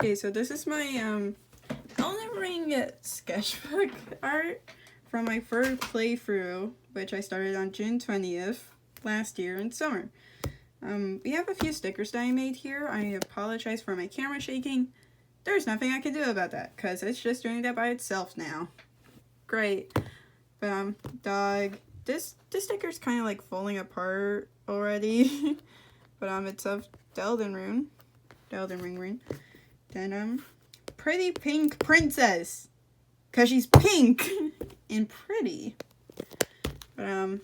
Okay, so this is my Elden Ring sketchbook art from my first playthrough, which I started on June 20th last year in summer. We have a few stickers that I made here. I apologize for my camera shaking. There's nothing I can do about that, because it's just doing that by itself now. Great. But, dog. This sticker's kind of like falling apart already. But, it's of the Elden Ring. The Elden Ring rune. Then, pretty pink princess. Because she's pink and pretty. But,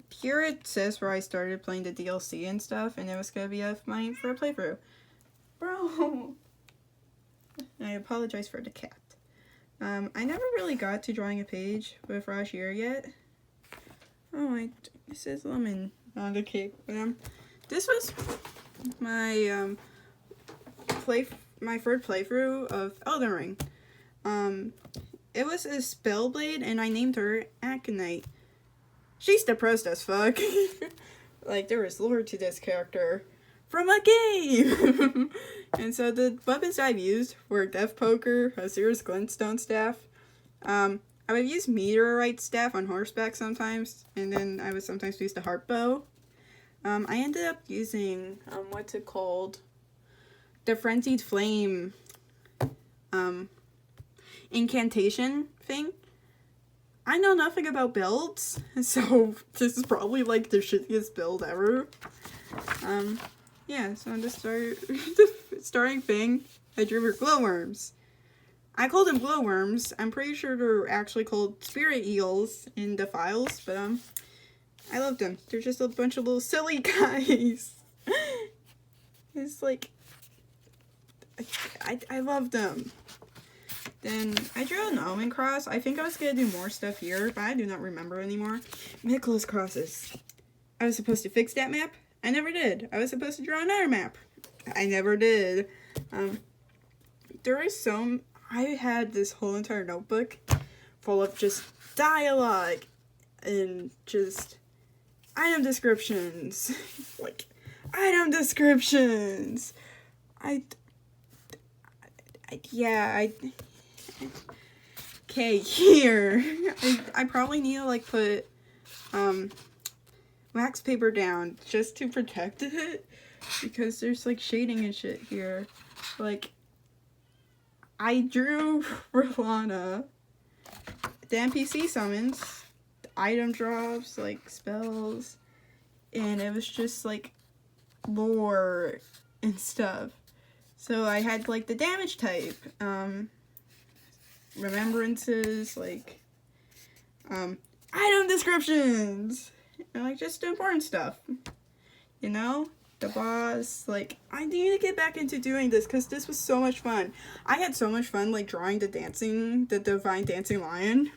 here it says where I started playing the DLC and stuff, and it was gonna be of mine for a playthrough. Bro! I apologize for the cat. I never really got to drawing a page with Rajir yet. Oh, it says lemon on the cake. But, this was my, my third playthrough of Elden Ring. It was a Spellblade, and I named her Aconite. She's depressed as fuck. Like, there was lore to this character from a game! And so the weapons I've used were Death Poker, Azir's Glintstone Staff. I would use Meteorite Staff on horseback sometimes, and then I would sometimes use the Heart Bow. I ended up using, what's it called? The Frenzied Flame, incantation thing. I know nothing about builds, so this is probably like the shittiest build ever. Yeah, so on the starting thing, I drew her glowworms. I called them glowworms. I'm pretty sure they're actually called spirit eels in the files, but I love them. They're just a bunch of little silly guys. It's like, I love them. Then I drew an almond cross. I think I was going to do more stuff here, but I do not remember anymore. Nicholas crosses. I was supposed to fix that map. I never did. I was supposed to draw another map. I never did. There is some... I had this whole entire notebook full of just dialogue and just item descriptions. Like, item descriptions! Okay, here. I probably need to, like, put, wax paper down just to protect it. Because there's, like, shading and shit here. Like, I drew Rolana. The NPC summons, the item drops, like, spells. And it was just, like, lore and stuff. So I had, like, the damage type, remembrances, like, item descriptions, and, like, just the important stuff, you know, the boss. Like, I need to get back into doing this, because this was so much fun. I had so much fun, like, drawing the divine dancing lion,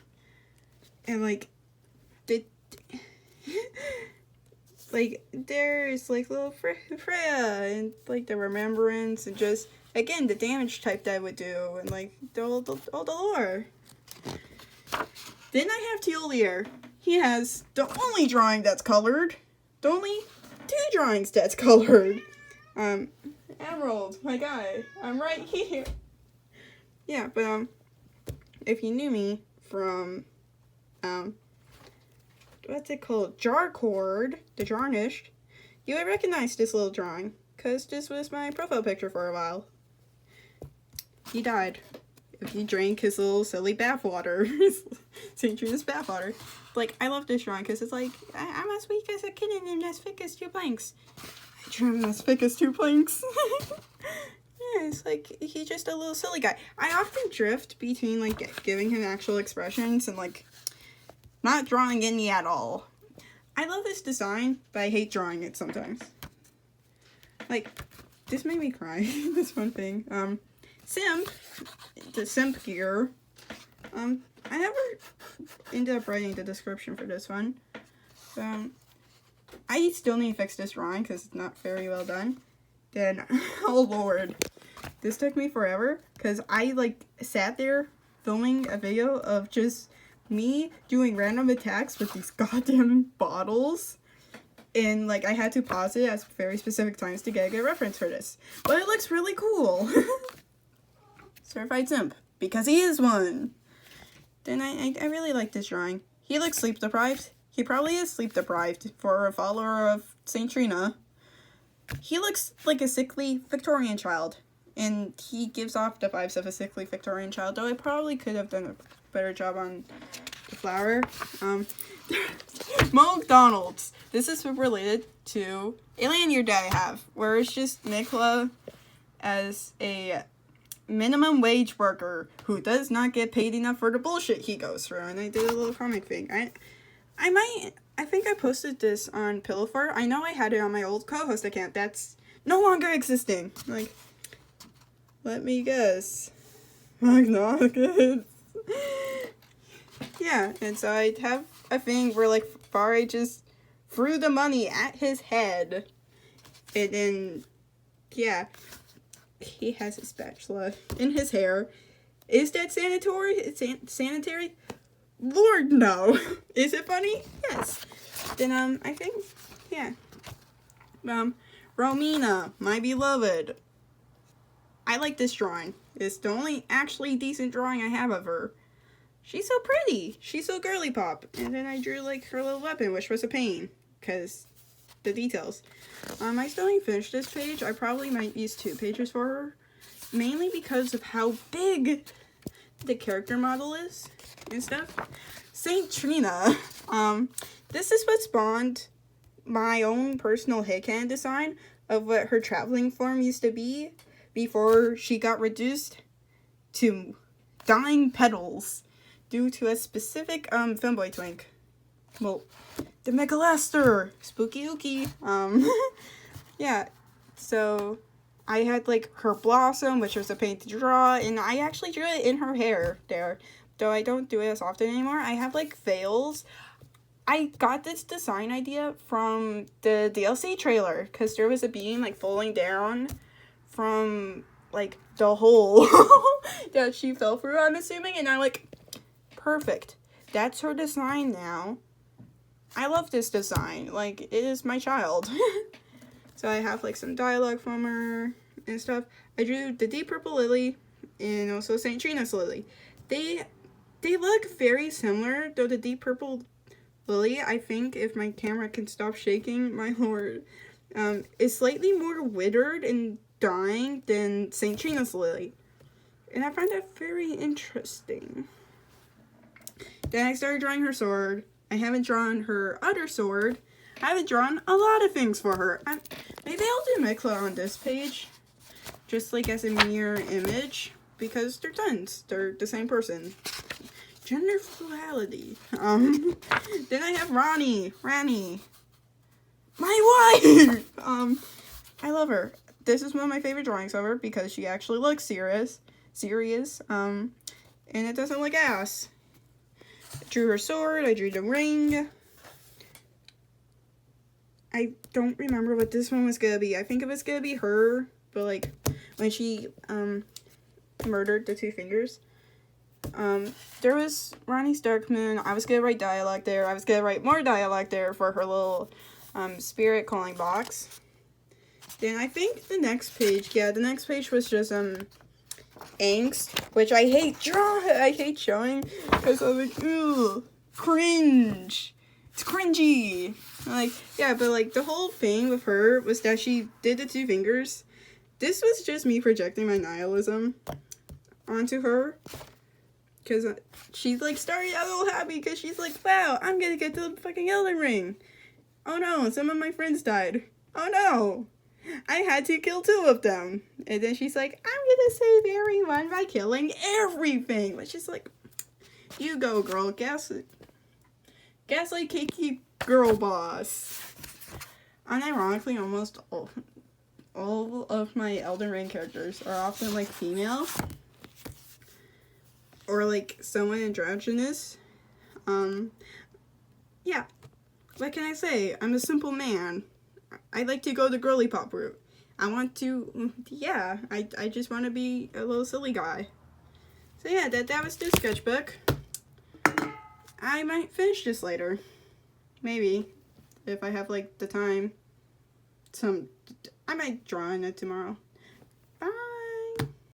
and, like, like, there's, like, little Freya, and, like, the remembrance, and just, again, the damage type that I would do, and, like, all the lore. Then I have Teolier. He has the only drawing that's colored. The only 2 drawings that's colored. Emerald, my guy. I'm right here. Yeah, but, if you knew me from, what's it called? Jarcord, the Jarnished, you would recognize this little drawing, because this was my profile picture for a while. He died. He drank his little silly bathwater. St. Judas bathwater. Like, I love this drawing, because it's like, I'm as weak as a kitten and as thick as 2 planks. I drew him as thick as 2 planks. Yeah, it's like, he's just a little silly guy. I often drift between, like, giving him actual expressions and, like, not drawing any at all. I love this design, but I hate drawing it sometimes. Like, this made me cry. This one thing. Simp. The simp gear. I never ended up writing the description for this one. I still need to fix this drawing, because it's not very well done. Then, oh lord. This took me forever, because I, like, sat there filming a video of just me doing random attacks with these goddamn bottles. And, like, I had to pause it at very specific times to get a good reference for this. But it looks really cool. Certified simp. Because he is one. Then I really like this drawing. He looks sleep deprived. He probably is sleep deprived for a follower of Saint Trina. He looks like a sickly Victorian child. And he gives off the vibes of a sickly Victorian child. Though I probably could have done a better job on the flower. McDonald's. This is related to Alien Year that I have, where it's just Nicola as a minimum wage worker who does not get paid enough for the bullshit he goes through. And I did a little comic thing. I think I posted this on Pillow Fort. I know I had it on my old co-host account that's no longer existing. Like, let me guess. McNuggets. Yeah, and so I have a thing where, like, Farai just threw the money at his head. And then, yeah, he has a spatula in his hair. Is that sanitary? Sanitary? Lord, no. Is it funny? Yes. Then, I think, yeah. Romina, my beloved. I like this drawing. It's the only actually decent drawing I have of her. She's so pretty. She's so girly pop. And then I drew, like, her little weapon, which was a pain. Because the details. I still ain't finished this page. I probably might use 2 pages for her. Mainly because of how big the character model is and stuff. Saint Trina. This is what spawned my own personal headcanon design of what her traveling form used to be before she got reduced to dying petals due to a specific femboy twink. Well, the Megalaster! Spooky ooky. Yeah, so I had, like, her blossom, which was a pain to draw, and I actually drew it in her hair there, though I don't do it as often anymore. I have, like, veils. I got this design idea from the DLC trailer, because there was a beam, like, falling down from, like, the hole that she fell through, I'm assuming, and I'm like, perfect. That's her design now. I love this design. Like, it is my child. So I have, like, some dialogue from her and stuff. I drew the Deep Purple Lily and also St. Trina's Lily. They look very similar, though the Deep Purple Lily, I think, if my camera can stop shaking, my lord, is slightly more withered and dying than St. Trina's Lily. And I find that very interesting. Then I started drawing her sword. I haven't drawn her other sword. I haven't drawn a lot of things for her. Maybe I'll do Mikla on this page. Just, like, as a mirror image. Because they're twins. They're the same person. Gender fluidity. Then I have Rani. My wife! I love her. This is one of my favorite drawings of her because she actually looks serious. And it doesn't look ass. I drew her sword. I drew the ring. I don't remember what this one was gonna be. I think it was gonna be her, but, like, when she murdered the 2 fingers. There was Ronnie's Dark Moon. I was gonna write dialogue there. I was gonna write more dialogue there for her little spirit calling box. Then I think the next page, the next page was just angst, which I hate showing because I'm like, ooh, cringe. It's cringy. Like, yeah, but, like, the whole thing with her was that she did the 2 fingers. This was just me projecting my nihilism onto her. Because she's, like, started out a little happy because she's like, wow, I'm gonna get the fucking Elden Ring. Oh no, some of my friends died. Oh no, I had to kill 2 of them. And then she's like, I'm gonna save everyone by killing everything. Which is like, you go, girl. Gaslight cakey girl boss. Unironically, almost all of my Elden Ring characters are often, like, female. Or, like, somewhat androgynous. Yeah. What can I say? I'm a simple man. I like to go the girly pop route. I want to, yeah, I just want to be a little silly guy. So yeah, that was the sketchbook. I might finish this later. Maybe. if I have like the time. I might draw on it tomorrow.